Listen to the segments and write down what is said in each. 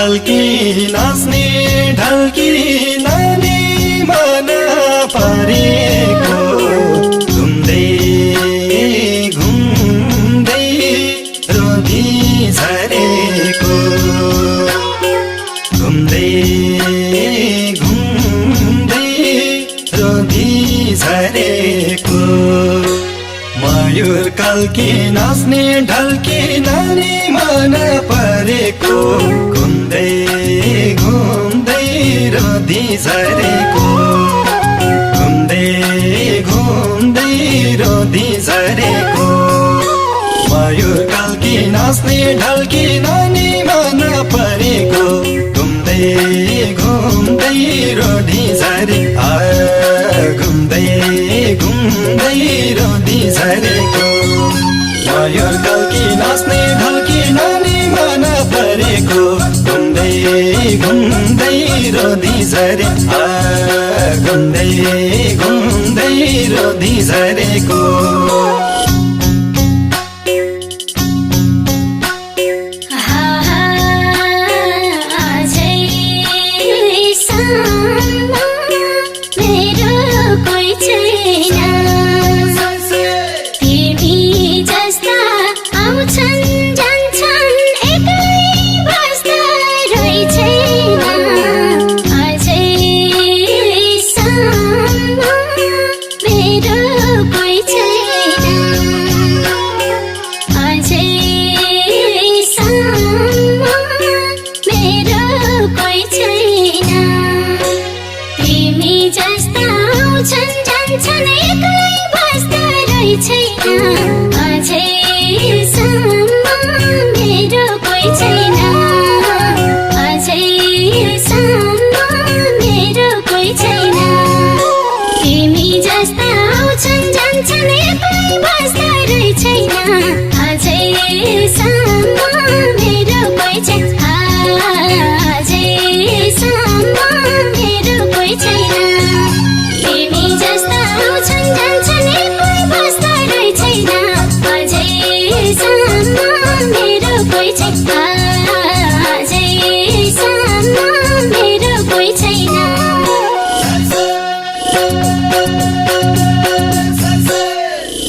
कल्की नाच्ने ढल्की नानी मन परेको घुम्दै घुम्दै रोधी झरेको घुम्दै घुम्दै रोधी झरेको मयूर कल्की नाच्ने ढल्की नानी मन परेको घुम्दै घुम्दै रोधी झरेको घुम्दै घुम्दै रोधी झरेको मयूर कल्की नाच्ने ढल्की नानी मन परेको घुम्दै घुम्दै रोधी झरे घुम्दै घुम्दै रोधी झरेको मयूर कल्की नाच्ने ढल्की नानी मन परेको घुम्दै घुम्दै रोधी झरे घुम्दै घुम्दै रोधी झरेको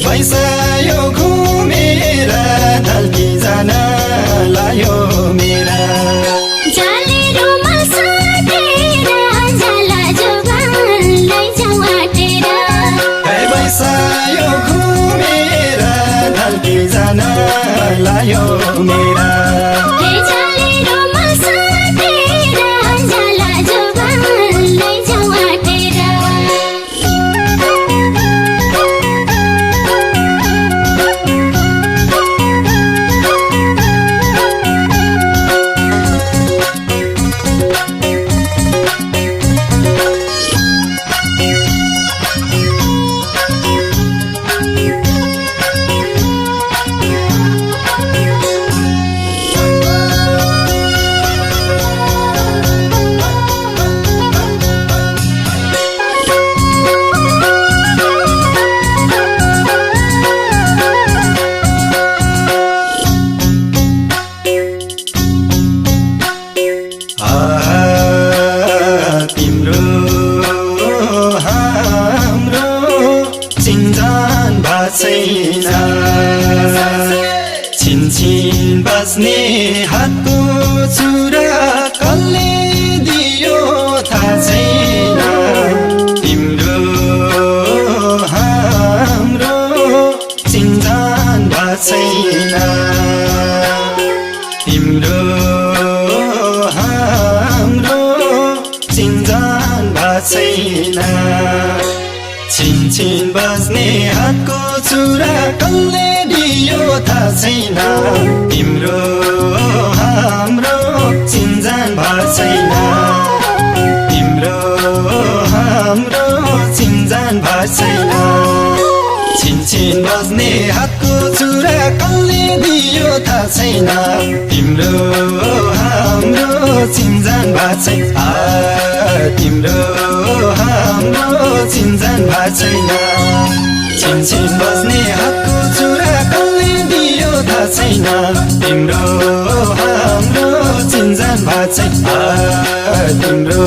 पैसायो घुमेर ढल्की जान लायो मेरा पैसायो घुमेर ढल्की जान लायो मेरा छिनछिन बस्ने हातको छुरा कसले दियो थाहा छैन तिम्रो हाम्रो चिन्जान भएको छैन तिम्रो हाम्रो चिन्जान भएको छैन छिनछिन बस्ने हातको छुरा कसले दियो थाहा छैन तिम्रो हाम्रो चिन्जान भएको छैन तिम्रो हाम्रो चिन्जान भएको छैन छिनछिन बस्ने हातको छुरा कसले दियो थाहा छैन तिम्रो हाम्रो चिन्जान भएको छैन तिम्रो हाम्रो चिन्जान भएको छैन छिनछिन बस्ने हातको छुरा कसले दियो थाहा छैन तिम्रो हाम्रो चिन्जान भएको छैन तिम्रो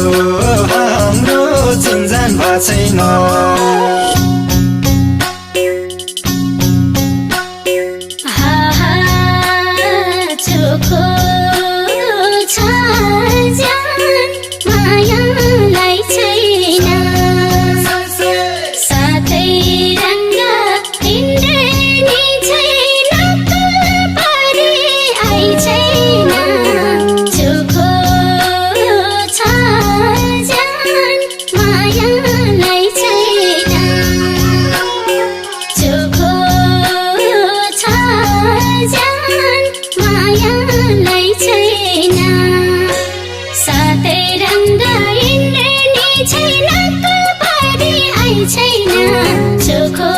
हाम्रो चिन्जान भएको छैन चोखो छ जान मायालाई छैन साथै रङ्ग इन्द्रेणी छैन परी आई छैन चोखो छ जान मायालाई छैन चोखो छ जान मायालाई छैन साथै रङ्ग इन्द्रेणी छैन परी आई छैन चोखो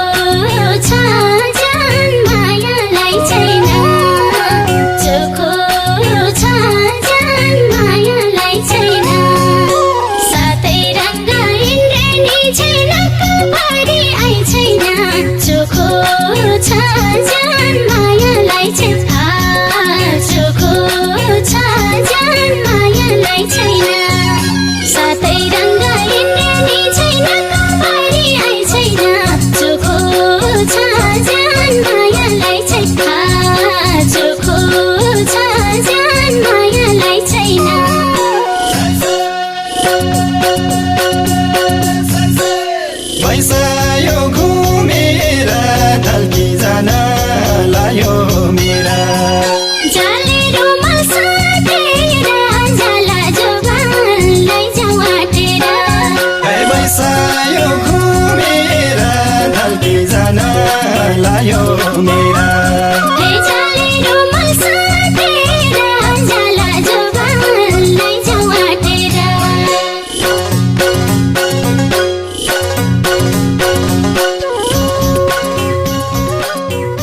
छ जान मायालाई छैन चोखो छ जान मायालाई छैन साथै रङ्ग इन्द्रेणी छैन परी आई छैन चोखो छ जान मायालाई छैन चोखो छ जान मायालाई छैन साथै रङ्ग इन्द्रेणी छैन परी आई छैन चोखो छ जान मायालाई छैन चोखो छ जान मायालाई छैन पैसा यो घुमेर ढल्की जान लायो मेरा जालेरोमा साटेर जाला जोगानलाई जावाटेर पैसा यो घुमेर ढल्की जान लायो मेरा